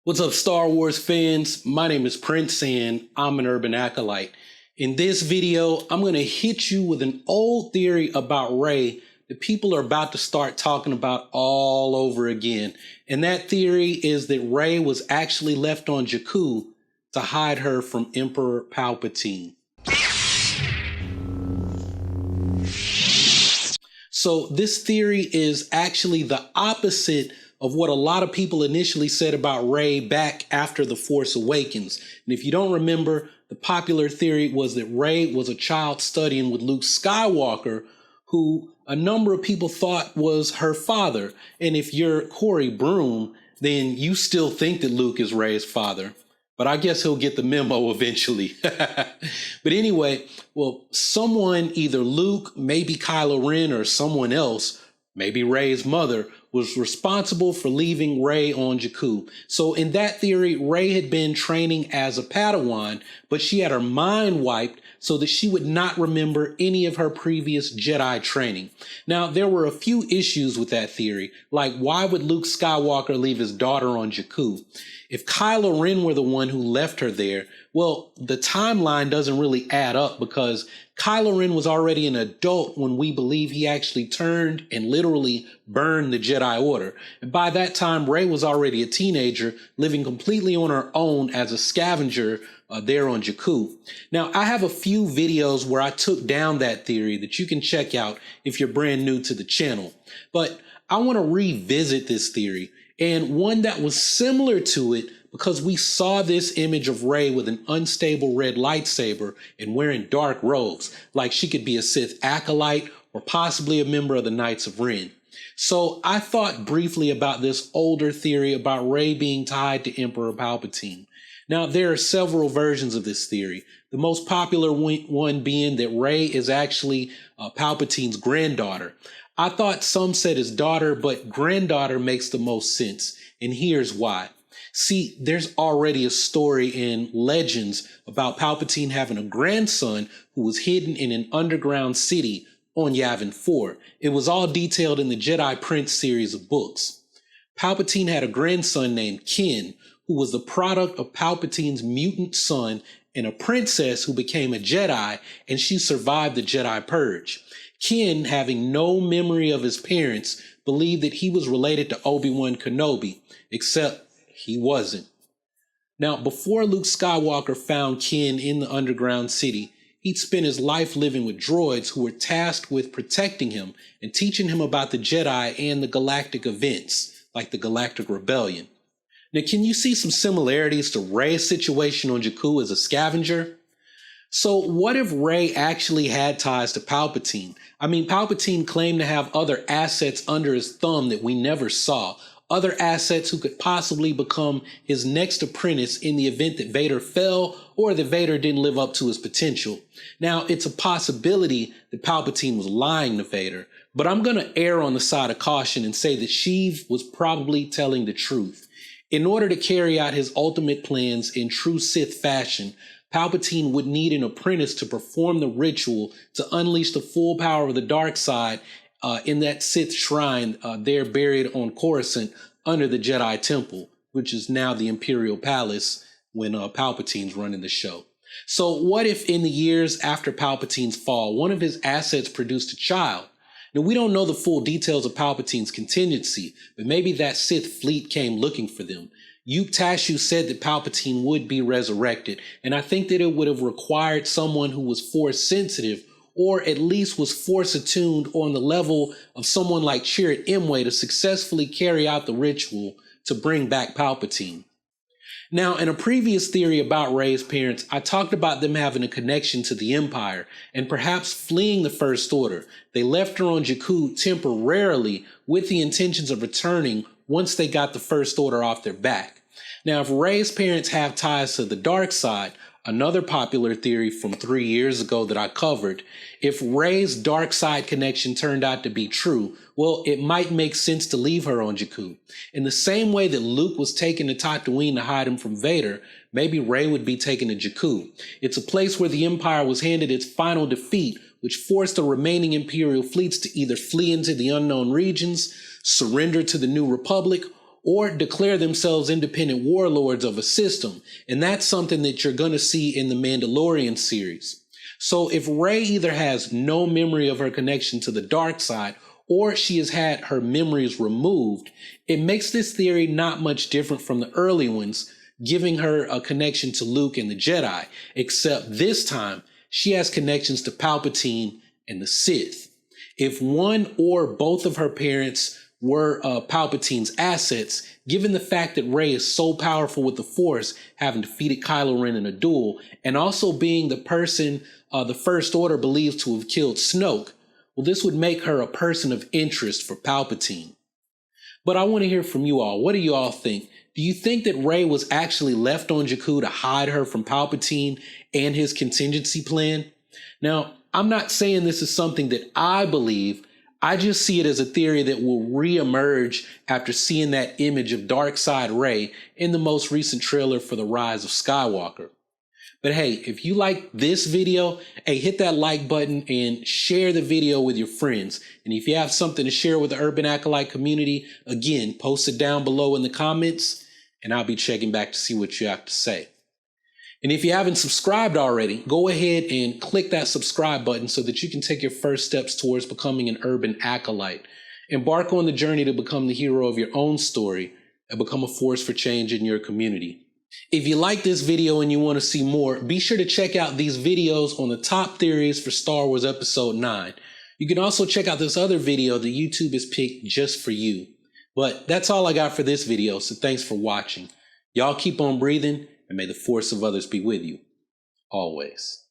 What's up, Star Wars fans? My name is Prince and I'm an urban acolyte. In this video, I'm going to hit you with an old theory about Rey that people are about to start talking about all over again. And that theory is that Rey was actually left on Jakku to hide her from Emperor Palpatine. So this theory is actually the opposite of what a lot of people initially said about Rey back after The Force Awakens. And if you don't remember, the popular theory was that Rey was a child studying with Luke Skywalker, who a number of people thought was her father. And if you're Corey Broom, then you still think that Luke is Rey's father. But I guess he'll get the memo eventually. But anyway, well, someone, either Luke, maybe Kylo Ren, or someone else, maybe Rey's mother, was responsible for leaving Rey on Jakku. So in that theory, Rey had been training as a padawan, but she had her mind wiped so that she would not remember any of her previous Jedi training. Now, there were a few issues with that theory, like why would Luke Skywalker leave his daughter on Jakku? If Kylo Ren were the one who left her there, well, the timeline doesn't really add up because Kylo Ren was already an adult when we believe he actually turned and literally burned the Jedi Order. And by that time, Rey was already a teenager, living completely on her own as a scavenger there on Jakku. Now, I have a few videos where I took down that theory that you can check out if you're brand new to the channel. But I want to revisit this theory, and one that was similar to it because we saw this image of Rey with an unstable red lightsaber and wearing dark robes, like she could be a Sith Acolyte or possibly a member of the Knights of Ren. So I thought briefly about this older theory about Rey being tied to Emperor Palpatine. Now, there are several versions of this theory. The most popular one being that Rey is actually Palpatine's granddaughter. I thought some said his daughter, but granddaughter makes the most sense, and here's why. See, there's already a story in Legends about Palpatine having a grandson who was hidden in an underground city on Yavin 4. It was all detailed in the Jedi Prince series of books. Palpatine had a grandson named Ken, who was the product of Palpatine's mutant son and a princess who became a Jedi, and she survived the Jedi Purge. Ken, having no memory of his parents, believed that he was related to Obi-Wan Kenobi, except he wasn't. Now, before Luke Skywalker found Ken in the underground city, he'd spent his life living with droids who were tasked with protecting him and teaching him about the Jedi and the galactic events, like the Galactic Rebellion. Now, can you see some similarities to Rey's situation on Jakku as a scavenger? So what if Rey actually had ties to Palpatine? I mean, Palpatine claimed to have other assets under his thumb that we never saw, other assets who could possibly become his next apprentice in the event that Vader fell or that Vader didn't live up to his potential. Now, it's a possibility that Palpatine was lying to Vader, but I'm going to err on the side of caution and say that Sheev was probably telling the truth. In order to carry out his ultimate plans in true Sith fashion, Palpatine would need an apprentice to perform the ritual to unleash the full power of the dark side in that Sith shrine there buried on Coruscant under the Jedi Temple, which is now the Imperial Palace when Palpatine's running the show. So what if in the years after Palpatine's fall, one of his assets produced a child? Now, we don't know the full details of Palpatine's contingency, but maybe that Sith fleet came looking for them. Tashu said that Palpatine would be resurrected, and I think that it would have required someone who was Force sensitive, or at least was Force attuned on the level of someone like Chirrut Imwe to successfully carry out the ritual to bring back Palpatine. Now, in a previous theory about Rey's parents, I talked about them having a connection to the Empire and perhaps fleeing the First Order. They left her on Jakku temporarily with the intentions of returning once they got the First Order off their back. Now, if Rey's parents have ties to the dark side, another popular theory from 3 years ago that I covered, if Rey's dark side connection turned out to be true, well, it might make sense to leave her on Jakku. In the same way that Luke was taken to Tatooine to hide him from Vader, maybe Rey would be taken to Jakku. It's a place where the Empire was handed its final defeat, which forced the remaining Imperial fleets to either flee into the unknown regions, surrender to the New Republic, or declare themselves independent warlords of a system. And that's something that you're going to see in the Mandalorian series. So if Rey either has no memory of her connection to the dark side, or she has had her memories removed, it makes this theory not much different from the early ones, giving her a connection to Luke and the Jedi, except this time she has connections to Palpatine and the Sith. If one or both of her parents were Palpatine's assets, given the fact that Rey is so powerful with the Force, having defeated Kylo Ren in a duel, and also being the person the First Order believes to have killed Snoke, well, this would make her a person of interest for Palpatine. But I want to hear from you all. What do you all think? Do you think that Rey was actually left on Jakku to hide her from Palpatine and his contingency plan? Now, I'm not saying this is something that I believe. I just see it as a theory that will reemerge after seeing that image of dark side Rey in the most recent trailer for The Rise of Skywalker. But hey, if you like this video, hey, hit that like button and share the video with your friends. And if you have something to share with the Urban Acolyte community, again, post it down below in the comments and I'll be checking back to see what you have to say. And if you haven't subscribed already, go ahead and click that subscribe button so that you can take your first steps towards becoming an Urban Acolyte. Embark on the journey to become the hero of your own story and become a force for change in your community. If you like this video and you want to see more, be sure to check out these videos on the top theories for Star Wars Episode 9. You can also check out this other video that YouTube has picked just for you. But that's all I got for this video, so thanks for watching. Y'all keep on breathing, and may the force of others be with you, always.